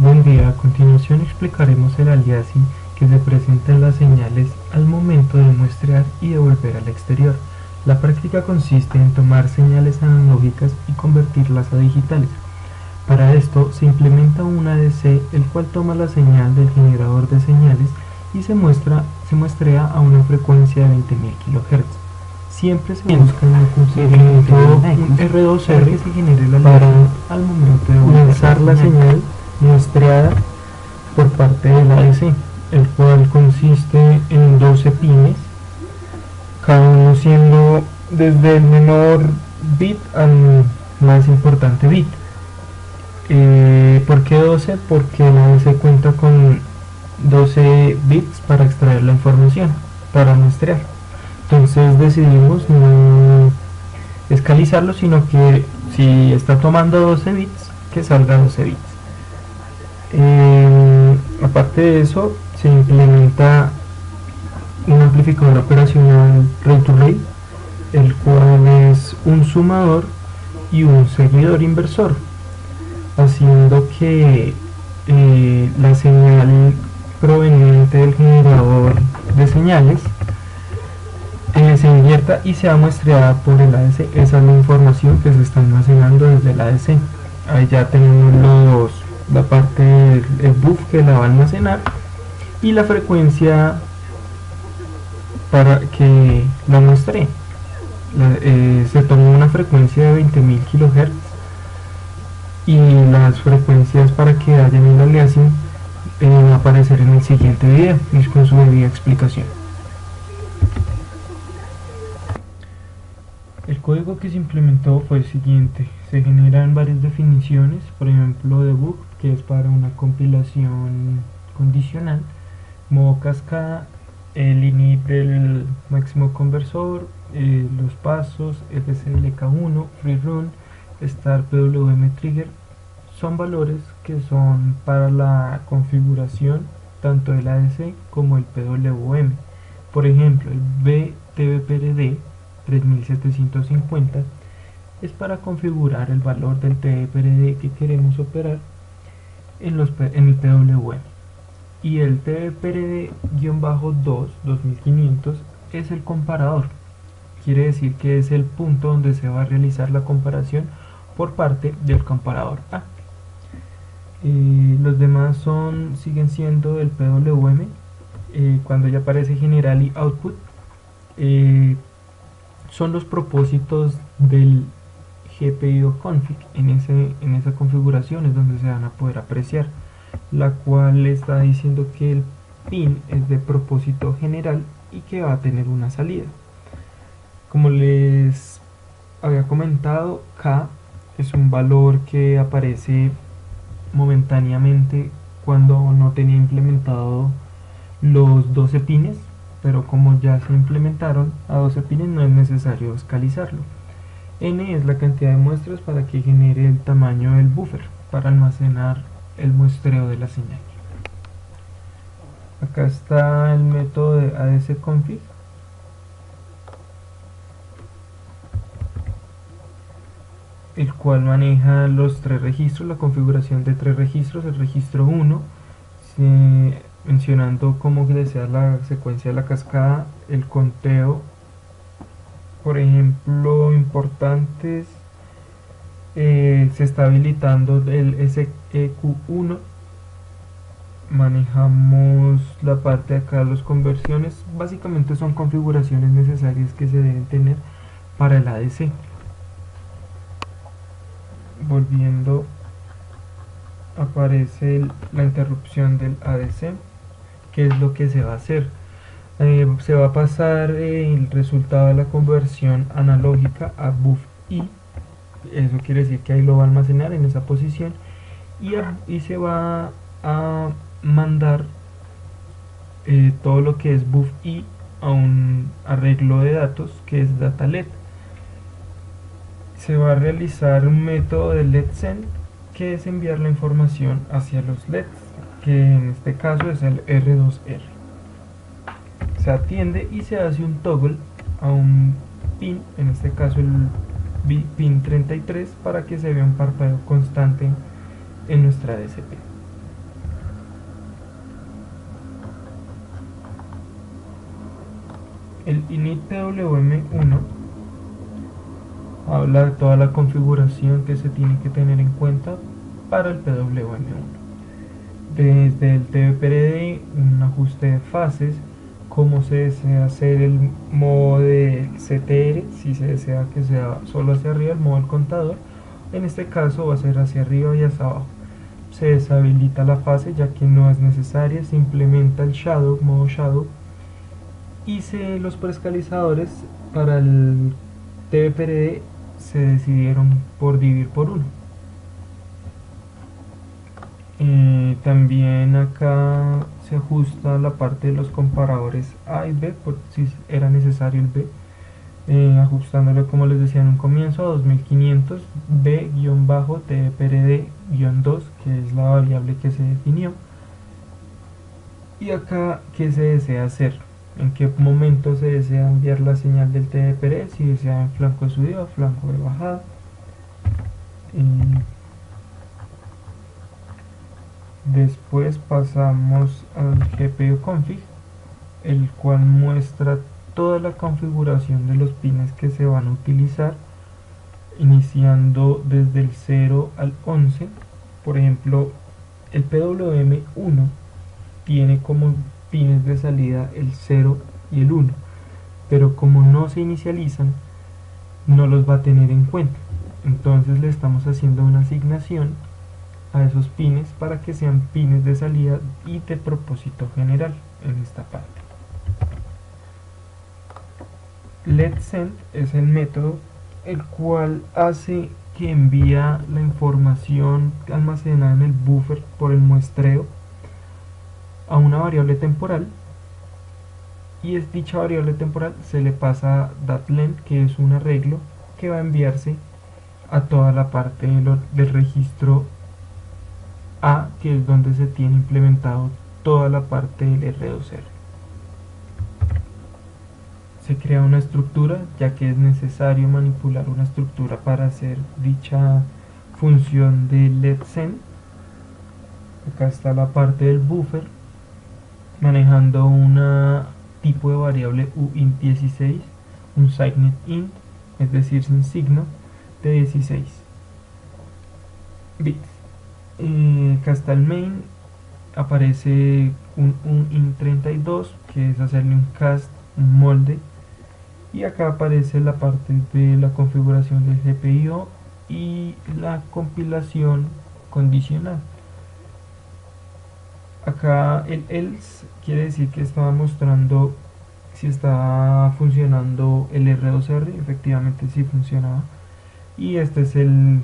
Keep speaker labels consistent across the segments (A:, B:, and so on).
A: Buen día, a continuación explicaremos el aliasing que se presenta en las señales al momento de muestrear y devolver al exterior. La práctica consiste en tomar señales analógicas y convertirlas a digitales. Para esto se implementa un ADC, el cual toma la señal del generador de señales y se muestrea a una frecuencia de 20.000 kHz. Siempre se busca no conseguir un R2R que se genere la aliasing al momento de lanzar la señal muestreada por parte del ADC, el cual consiste en 12 pines, cada uno siendo desde el menor bit al más importante bit. ¿Por qué 12? Porque el ADC cuenta con 12 bits para extraer la información, para muestrear. Entonces decidimos no escalizarlo, sino que si está tomando 12 bits, que salga 12 bits. Aparte de eso, se implementa un amplificador operacional Ray-to-Ray, el cual es un sumador y un seguidor inversor, haciendo que la señal proveniente del generador de señales se invierta y sea muestreada por el ADC. Esa es la información que se está almacenando desde el ADC. Ahí ya tenemos la parte del buff que la va a almacenar y la frecuencia para que la muestre. Se tomó una frecuencia de 20.000 kHz y las frecuencias para que haya un aliasing va a aparecer en el siguiente video y con su debida explicación. El código que se implementó fue el siguiente: se generan varias definiciones, por ejemplo debug, que es para una compilación condicional, modo cascada, el init del máximo conversor, los pasos, FCLK1, free run, start PWM trigger. Son valores que son para la configuración tanto del ADC como el PWM. Por ejemplo, el BTBPRD 3750 es para configurar el valor del TBPRD que queremos operar en el PWM, y el TBPRD-2 2500 es el comparador. Quiere decir que es el punto donde se va a realizar la comparación por parte del comparador A. Los demás siguen siendo el PWM. Cuando ya aparece general y output, son los propósitos del GPIO config. En esa configuración es donde se van a poder apreciar, la cual está diciendo que el pin es de propósito general y que va a tener una salida. Como les había comentado, K es un valor que aparece momentáneamente cuando no tenía implementado los 12 pines, pero como ya se implementaron a 12 pines no es necesario escalizarlo. N es la cantidad de muestras para que genere el tamaño del buffer para almacenar el muestreo de la señal. Acá está el método de ADC config, el cual maneja los 3 registros, la configuración de 3 registros. El registro 1 mencionando cómo desea la secuencia de la cascada, el conteo, por ejemplo, importantes, se está habilitando el SEQ1. Manejamos la parte de acá, las conversiones. Básicamente son configuraciones necesarias que se deben tener para el ADC. Volviendo, aparece la interrupción del ADC. ¿Qué es lo que se va a hacer? Se va a pasar el resultado de la conversión analógica a buff-i. Eso quiere decir que ahí lo va a almacenar en esa posición, y se va a mandar todo lo que es buff-i a un arreglo de datos que es data-led. Se va a realizar un método de LED send, que es enviar la información hacia los LEDs, que en este caso es el R2R. Se atiende y se hace un toggle a un pin, en este caso el pin 33, para que se vea un parpadeo constante en nuestra DCP. El init PWM1 habla de toda la configuración que se tiene que tener en cuenta para el PWM1. Desde el TBPRD, un ajuste de fases, cómo se desea hacer el modo de CTR, si se desea que sea solo hacia arriba el modo del contador, en este caso va a ser hacia arriba y hacia abajo. Se deshabilita la fase ya que no es necesaria, se implementa el shadow, modo shadow, y los preescalizadores para el TBPRD se decidieron por dividir por 1. También acá se ajusta la parte de los comparadores A y B, por si era necesario el B, ajustándolo como les decía en un comienzo a 2500 B-TBPRD-2, que es la variable que se definió. Y acá, ¿qué se desea hacer? ¿En qué momento se desea enviar la señal del TBPRD? Si desea en flanco de subida o flanco de bajada. Después pasamos al GPU config, el cual muestra toda la configuración de los pines que se van a utilizar, iniciando desde el 0 al 11. Por ejemplo, el PWM1 tiene como pines de salida el 0 y el 1, pero como no se inicializan, no los va a tener en cuenta. Entonces le estamos haciendo una asignación a esos pines para que sean pines de salida y de propósito general en esta parte. LetSend es el método el cual hace que envía la información almacenada en el buffer por el muestreo a una variable temporal, y dicha variable temporal se le pasa datLength, que es un arreglo que va a enviarse a toda la parte del registro A, que es donde se tiene implementado toda la parte del R2R. Se crea una estructura, ya que es necesario manipular una estructura para hacer dicha función de LetSend. Acá está la parte del buffer, manejando una tipo de variable uint16, un SignetInt, es decir, sin signo, de 16 bits. Acá está el main, aparece un int32, que es hacerle un cast, un molde, y acá aparece la parte de la configuración del GPIO y la compilación condicional. Acá el else quiere decir que estaba mostrando si estaba funcionando el R2R, efectivamente sí funcionaba, y este es el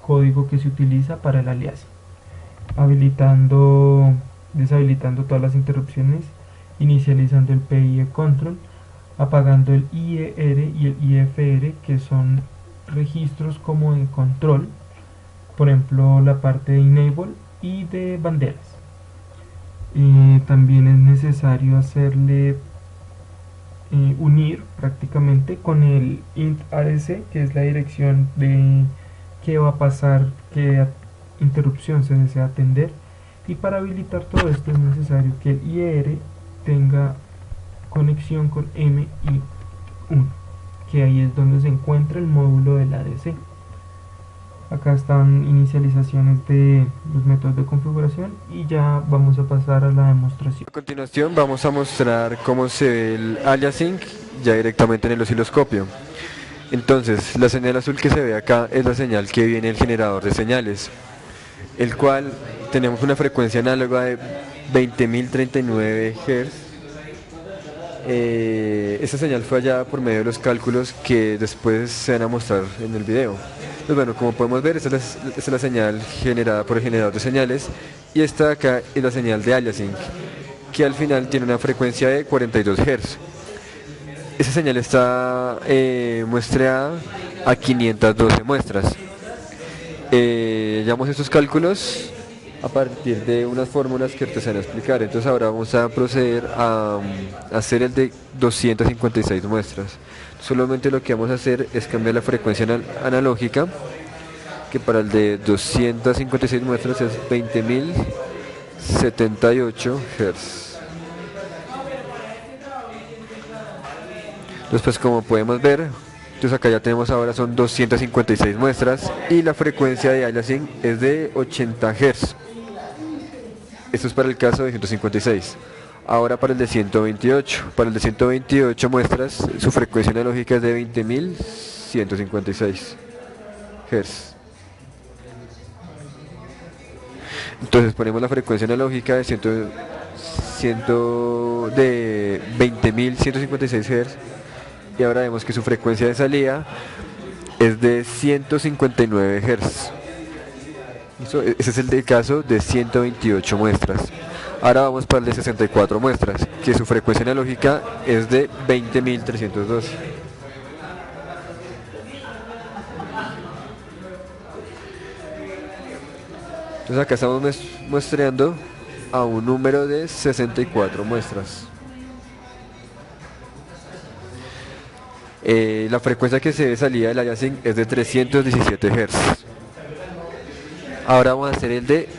A: código que se utiliza para el aliasing, deshabilitando todas las interrupciones, inicializando el PIE control, apagando el IER y el IFR, que son registros como de control, por ejemplo la parte de enable y de banderas. También es necesario hacerle unir prácticamente con el int ADC, que es la dirección de qué va a pasar, qué interrupción se desea atender, y para habilitar todo esto es necesario que el IR tenga conexión con M y 1, que ahí es donde se encuentra el módulo del ADC. Acá están inicializaciones de los métodos de configuración y ya vamos a pasar a la demostración.
B: A continuación vamos a mostrar cómo se ve el aliasing ya directamente en el osciloscopio. Entonces, la señal azul que se ve acá es la señal que viene del generador de señales, el cual tenemos una frecuencia análoga de 20.039 Hz. Esta señal fue hallada por medio de los cálculos que después se van a mostrar en el video. Pues bueno, como podemos ver, esta es la señal generada por el generador de señales, y esta de acá es la señal de aliasing, que al final tiene una frecuencia de 42 Hz. Esta señal está muestreada a 512 muestras. Llevamos estos cálculos a partir de unas fórmulas que te van a explicar. Entonces ahora vamos a proceder a hacer el de 256 muestras. Solamente lo que vamos a hacer es cambiar la frecuencia analógica, que para el de 256 muestras es 20.078 Hz. Después, como podemos ver, entonces acá ya tenemos, ahora son 256 muestras y la frecuencia de aliasing es de 80 Hz. Esto es para el caso de 156. Ahora para el de 128. Para el de 128 muestras, su frecuencia analógica es de 20.156 Hz. Entonces ponemos la frecuencia analógica de 20.156 Hz y ahora vemos que su frecuencia de salida es de 159 Hz. Ese es el del caso de 128 muestras. Ahora vamos para el de 64 muestras, que su frecuencia analógica es de 20.312. Entonces acá estamos muestreando a un número de 64 muestras. La frecuencia que se ve salida del aliasing es de 317 Hz. Ahora vamos a hacer el de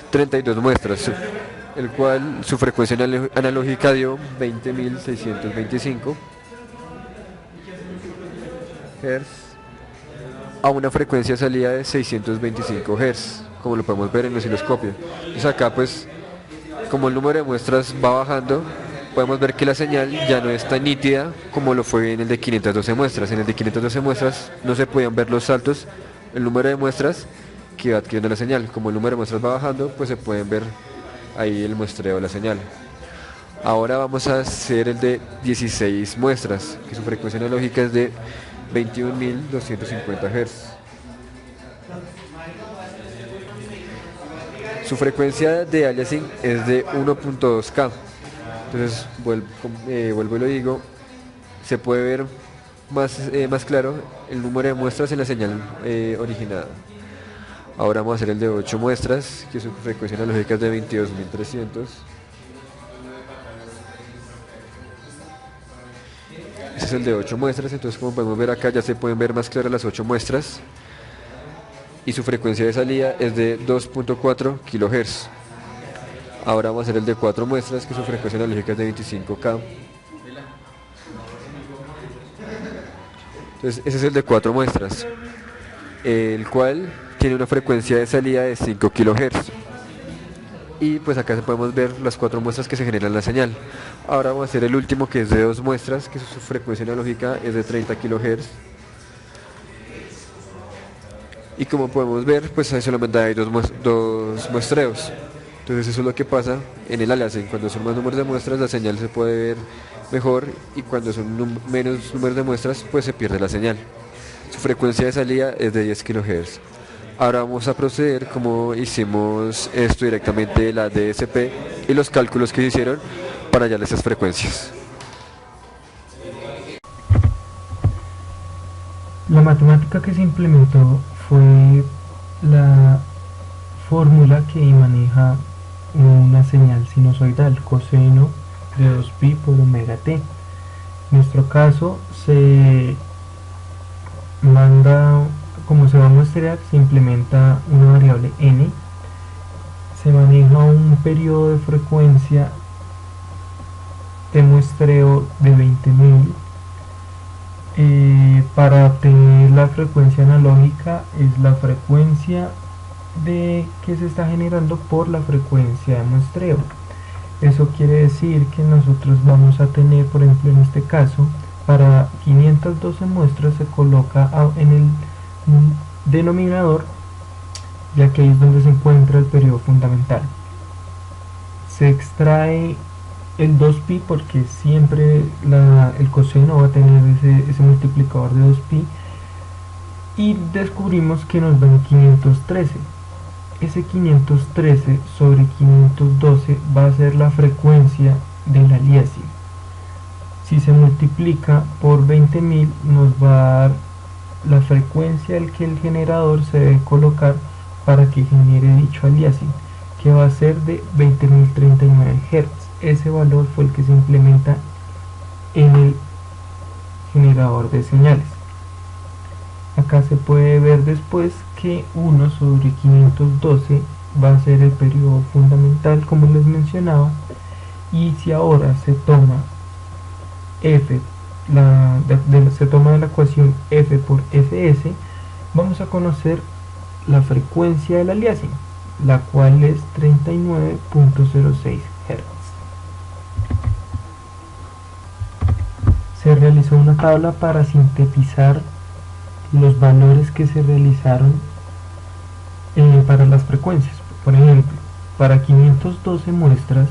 B: 32 muestras, el cual su frecuencia analógica dio 20.625 Hz a una frecuencia de salida de 625 Hz, como lo podemos ver en el osciloscopio. Entonces acá, pues, como el número de muestras va bajando, podemos ver que la señal ya no es tan nítida como lo fue en el de 512 muestras. En el de 512 muestras no se podían ver los saltos, el número de muestras que va adquiriendo la señal. Como el número de muestras va bajando, pues se pueden ver ahí el muestreo de la señal. Ahora vamos a hacer el de 16 muestras, que su frecuencia analógica es de 21.250 Hz. Su frecuencia de aliasing es de 1.2K. Entonces vuelvo y lo digo, se puede ver más claro el número de muestras en la señal originada. Ahora vamos a hacer el de 8 muestras, que su frecuencia analógica es de 22.300. Ese es el de 8 muestras, entonces como podemos ver acá ya se pueden ver más claras las 8 muestras. Y su frecuencia de salida es de 2.4 kHz. Ahora vamos a hacer el de 4 muestras, que su frecuencia analógica es de 25K. Entonces ese es el de 4 muestras, el cual tiene una frecuencia de salida de 5 kHz. Y pues acá podemos ver las 4 muestras que se generan en la señal. Ahora vamos a hacer el último, que es de 2 muestras, que su frecuencia analógica es de 30 kHz. Y como podemos ver, pues ahí solamente hay dos muestreos. Entonces eso es lo que pasa en el aliasing. Cuando son más números de muestras, la señal se puede ver mejor, y cuando son menos números de muestras, pues se pierde la señal. Su frecuencia de salida es de 10 kHz. Ahora vamos a proceder como hicimos esto directamente de la DSP y los cálculos que se hicieron para hallar esas frecuencias.
A: La matemática que se implementó fue la fórmula que maneja una señal sinusoidal, coseno de 2pi por omega t. En nuestro caso se manda, como se va a muestrear, se implementa una variable n, se maneja un periodo de frecuencia de muestreo de 20.000. Para obtener la frecuencia analógica es la frecuencia que se está generando por la frecuencia de muestreo. Eso quiere decir que nosotros vamos a tener, por ejemplo, en este caso, para 512 muestras se coloca en el denominador, ya que ahí es donde se encuentra el periodo fundamental. Se extrae el 2pi porque siempre el coseno va a tener ese multiplicador de 2pi, y descubrimos que nos dan 513. Ese 513 sobre 512 va a ser la frecuencia del aliasing. Si se multiplica por 20.000 nos va a dar la frecuencia al que el generador se debe colocar para que genere dicho aliasing, que va a ser de 20.039 Hz. Ese valor fue el que se implementa en el generador de señales. Acá se puede ver después que 1 sobre 512 va a ser el periodo fundamental, como les mencionaba, y si ahora se toma f se toma de la ecuación F por Fs, vamos a conocer la frecuencia del aliasing, la cual es 39.06 Hz. Se realizó una tabla para sintetizar los valores que se realizaron para las frecuencias. Por ejemplo, para 512 muestras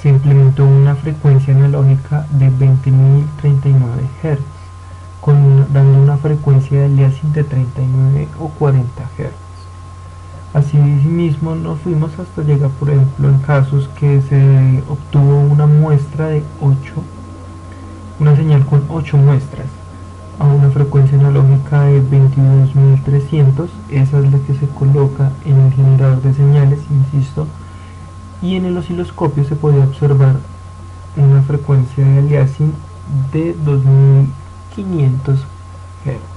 A: se implementó una frecuencia analógica de 20.039 Hz, dando una frecuencia de aliasing de 39 o 40 Hz. Asimismo, nos fuimos hasta llegar, por ejemplo, en casos que se obtuvo una muestra de 8, una señal con 8 muestras, a una frecuencia analógica de 22.300, esa es la que se coloca en el generador de señales, insisto, y en el osciloscopio se podía observar una frecuencia de aliasing de 2.500 Hz.